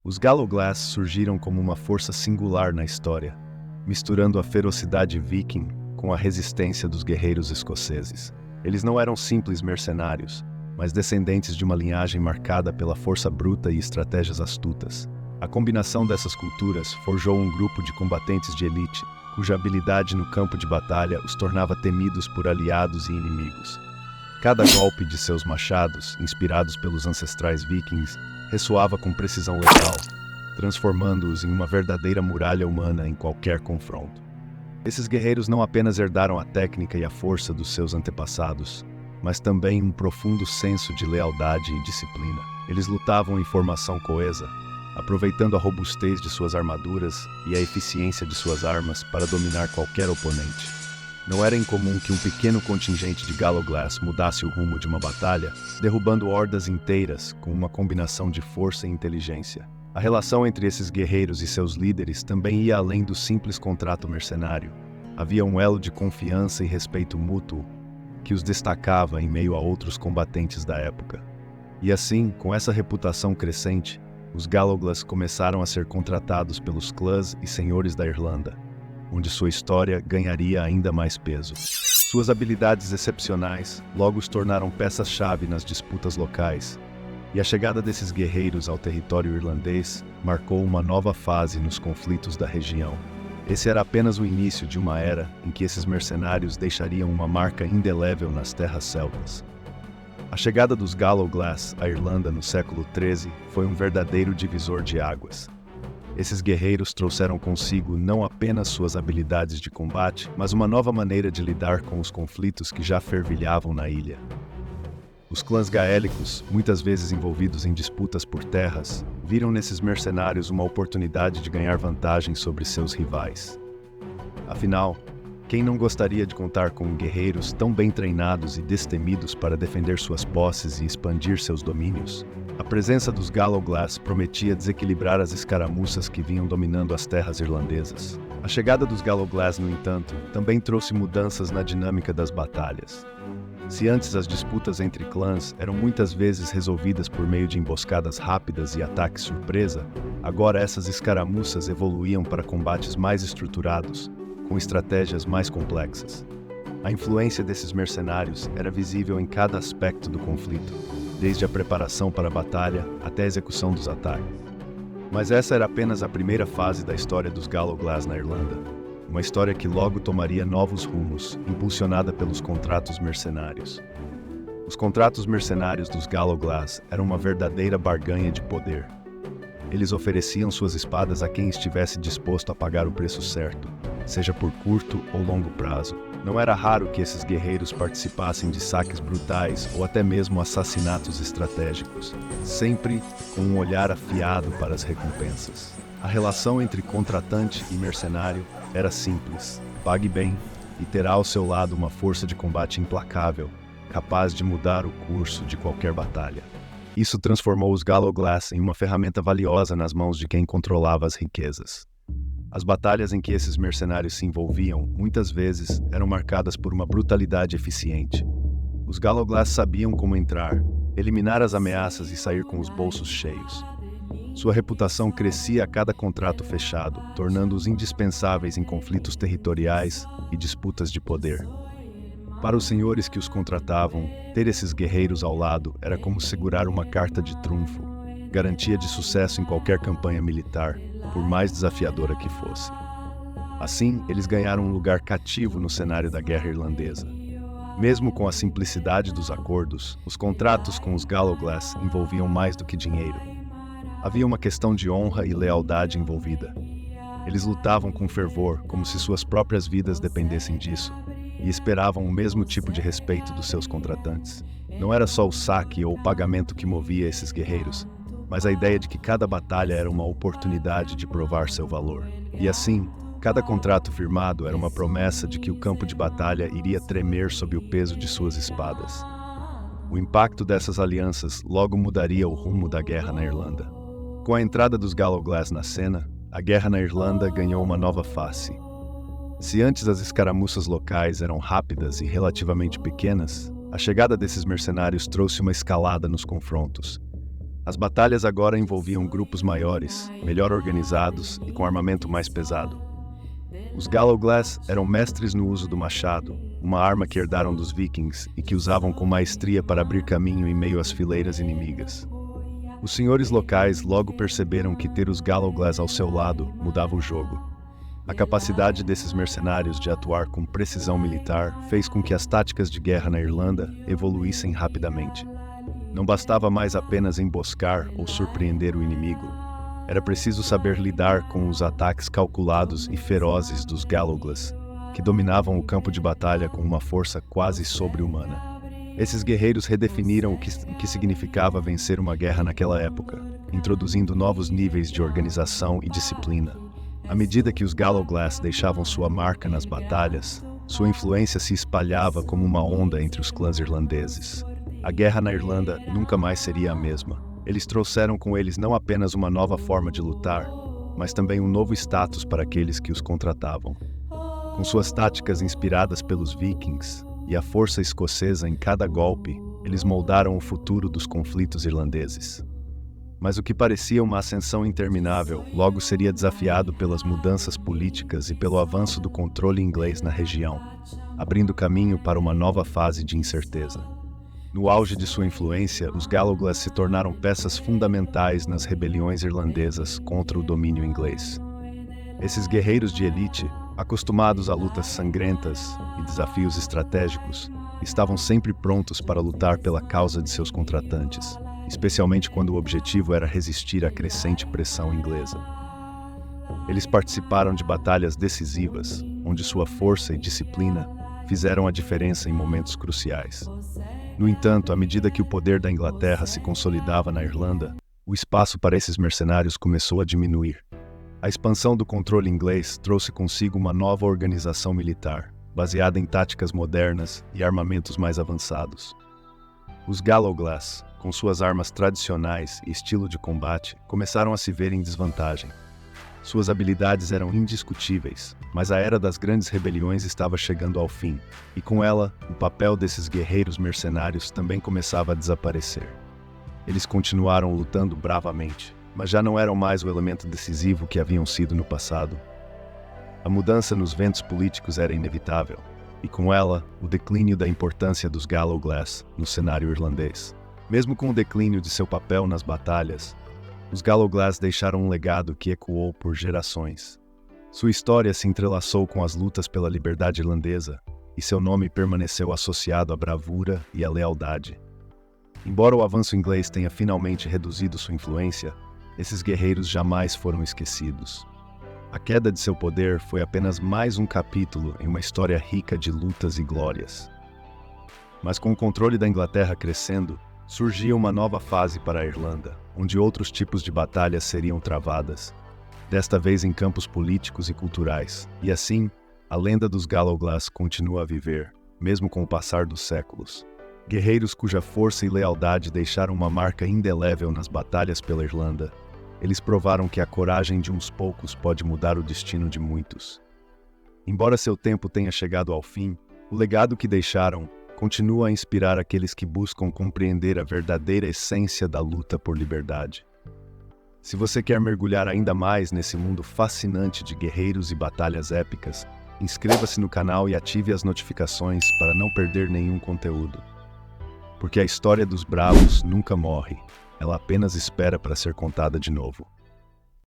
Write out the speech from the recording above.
Os Gallowglass surgiram como uma força singular na história, misturando a ferocidade viking com a resistência dos guerreiros escoceses. Eles não eram simples mercenários, mas descendentes de uma linhagem marcada pela força bruta e estratégias astutas. A combinação dessas culturas forjou um grupo de combatentes de elite, cuja habilidade no campo de batalha os tornava temidos por aliados e inimigos. Cada golpe de seus machados, inspirados pelos ancestrais vikings, ressoava com precisão letal, transformando-os em uma verdadeira muralha humana em qualquer confronto. Esses guerreiros não apenas herdaram a técnica e a força dos seus antepassados, mas também um profundo senso de lealdade e disciplina. Eles lutavam em formação coesa, aproveitando a robustez de suas armaduras e a eficiência de suas armas para dominar qualquer oponente. Não era incomum que um pequeno contingente de Gallowglass mudasse o rumo de uma batalha, derrubando hordas inteiras com uma combinação de força e inteligência. A relação entre esses guerreiros e seus líderes também ia além do simples contrato mercenário. Havia um elo de confiança e respeito mútuo que os destacava em meio a outros combatentes da época. E assim, com essa reputação crescente, os Gallowglass começaram a ser contratados pelos clãs e senhores da Irlanda, onde sua história ganharia ainda mais peso. Suas habilidades excepcionais logo os tornaram peças-chave nas disputas locais, e a chegada desses guerreiros ao território irlandês marcou uma nova fase nos conflitos da região. Esse era apenas o início de uma era em que esses mercenários deixariam uma marca indelével nas terras celtas. A chegada dos Gallowglass à Irlanda no século XIII foi um verdadeiro divisor de águas. Esses guerreiros trouxeram consigo não apenas suas habilidades de combate, mas uma nova maneira de lidar com os conflitos que já fervilhavam na ilha. Os clãs gaélicos, muitas vezes envolvidos em disputas por terras, viram nesses mercenários uma oportunidade de ganhar vantagem sobre seus rivais. Afinal, quem não gostaria de contar com guerreiros tão bem treinados e destemidos para defender suas posses e expandir seus domínios? A presença dos Gallowglass prometia desequilibrar as escaramuças que vinham dominando as terras irlandesas. A chegada dos Gallowglass, no entanto, também trouxe mudanças na dinâmica das batalhas. Se antes as disputas entre clãs eram muitas vezes resolvidas por meio de emboscadas rápidas e ataques surpresa, agora essas escaramuças evoluíam para combates mais estruturados, com estratégias mais complexas. A influência desses mercenários era visível em cada aspecto do conflito, desde a preparação para a batalha até a execução dos ataques. Mas essa era apenas a primeira fase da história dos Gallowglass na Irlanda, uma história que logo tomaria novos rumos, impulsionada pelos contratos mercenários. Os contratos mercenários dos Gallowglass eram uma verdadeira barganha de poder. Eles ofereciam suas espadas a quem estivesse disposto a pagar o preço certo, seja por curto ou longo prazo. Não era raro que esses guerreiros participassem de saques brutais ou até mesmo assassinatos estratégicos, sempre com um olhar afiado para as recompensas. A relação entre contratante e mercenário era simples: pague bem e terá ao seu lado uma força de combate implacável, capaz de mudar o curso de qualquer batalha. Isso transformou os Gallowglass em uma ferramenta valiosa nas mãos de quem controlava as riquezas. As batalhas em que esses mercenários se envolviam, muitas vezes, eram marcadas por uma brutalidade eficiente. Os Gallowglass sabiam como entrar, eliminar as ameaças e sair com os bolsos cheios. Sua reputação crescia a cada contrato fechado, tornando-os indispensáveis em conflitos territoriais e disputas de poder. Para os senhores que os contratavam, ter esses guerreiros ao lado era como segurar uma carta de trunfo, garantia de sucesso em qualquer campanha militar, por mais desafiadora que fosse. Assim, eles ganharam um lugar cativo no cenário da Guerra Irlandesa. Mesmo com a simplicidade dos acordos, os contratos com os Gallowglass envolviam mais do que dinheiro. Havia uma questão de honra e lealdade envolvida. Eles lutavam com fervor, como se suas próprias vidas dependessem disso, e esperavam o mesmo tipo de respeito dos seus contratantes. Não era só o saque ou o pagamento que movia esses guerreiros, mas a ideia de que cada batalha era uma oportunidade de provar seu valor. E assim, cada contrato firmado era uma promessa de que o campo de batalha iria tremer sob o peso de suas espadas. O impacto dessas alianças logo mudaria o rumo da guerra na Irlanda. Com a entrada dos Gallowglass na cena, a guerra na Irlanda ganhou uma nova face. Se antes as escaramuças locais eram rápidas e relativamente pequenas, a chegada desses mercenários trouxe uma escalada nos confrontos. As batalhas agora envolviam grupos maiores, melhor organizados e com armamento mais pesado. Os Gallowglass eram mestres no uso do machado, uma arma que herdaram dos vikings e que usavam com maestria para abrir caminho em meio às fileiras inimigas. Os senhores locais logo perceberam que ter os Gallowglass ao seu lado mudava o jogo. A capacidade desses mercenários de atuar com precisão militar fez com que as táticas de guerra na Irlanda evoluíssem rapidamente. Não bastava mais apenas emboscar ou surpreender o inimigo. Era preciso saber lidar com os ataques calculados e ferozes dos Gallowglass, que dominavam o campo de batalha com uma força quase sobre-humana. Esses guerreiros redefiniram o que significava vencer uma guerra naquela época, introduzindo novos níveis de organização e disciplina. À medida que os Gallowglass deixavam sua marca nas batalhas, sua influência se espalhava como uma onda entre os clãs irlandeses. A guerra na Irlanda nunca mais seria a mesma. Eles trouxeram com eles não apenas uma nova forma de lutar, mas também um novo status para aqueles que os contratavam. Com suas táticas inspiradas pelos vikings e a força escocesa em cada golpe, eles moldaram o futuro dos conflitos irlandeses. Mas o que parecia uma ascensão interminável logo seria desafiado pelas mudanças políticas e pelo avanço do controle inglês na região, abrindo caminho para uma nova fase de incerteza. No auge de sua influência, os Gallowglass se tornaram peças fundamentais nas rebeliões irlandesas contra o domínio inglês. Esses guerreiros de elite, acostumados a lutas sangrentas e desafios estratégicos, estavam sempre prontos para lutar pela causa de seus contratantes, especialmente quando o objetivo era resistir à crescente pressão inglesa. Eles participaram de batalhas decisivas, onde sua força e disciplina fizeram a diferença em momentos cruciais. No entanto, à medida que o poder da Inglaterra se consolidava na Irlanda, o espaço para esses mercenários começou a diminuir. A expansão do controle inglês trouxe consigo uma nova organização militar, baseada em táticas modernas e armamentos mais avançados. Os Gallowglass, com suas armas tradicionais e estilo de combate, começaram a se ver em desvantagem. Suas habilidades eram indiscutíveis, mas a era das grandes rebeliões estava chegando ao fim, e com ela, o papel desses guerreiros mercenários também começava a desaparecer. Eles continuaram lutando bravamente, mas já não eram mais o elemento decisivo que haviam sido no passado. A mudança nos ventos políticos era inevitável, e com ela, o declínio da importância dos Gallowglass no cenário irlandês. Mesmo com o declínio de seu papel nas batalhas, os Gallowglass deixaram um legado que ecoou por gerações. Sua história se entrelaçou com as lutas pela liberdade irlandesa, e seu nome permaneceu associado à bravura e à lealdade. Embora o avanço inglês tenha finalmente reduzido sua influência, esses guerreiros jamais foram esquecidos. A queda de seu poder foi apenas mais um capítulo em uma história rica de lutas e glórias. Mas com o controle da Inglaterra crescendo, surgia uma nova fase para a Irlanda, onde outros tipos de batalhas seriam travadas, desta vez em campos políticos e culturais. E assim, a lenda dos Gallowglass continua a viver, mesmo com o passar dos séculos. Guerreiros cuja força e lealdade deixaram uma marca indelével nas batalhas pela Irlanda. Eles provaram que a coragem de uns poucos pode mudar o destino de muitos. Embora seu tempo tenha chegado ao fim, o legado que deixaram continua a inspirar aqueles que buscam compreender a verdadeira essência da luta por liberdade. Se você quer mergulhar ainda mais nesse mundo fascinante de guerreiros e batalhas épicas, inscreva-se no canal e ative as notificações para não perder nenhum conteúdo. Porque a história dos bravos nunca morre, ela apenas espera para ser contada de novo.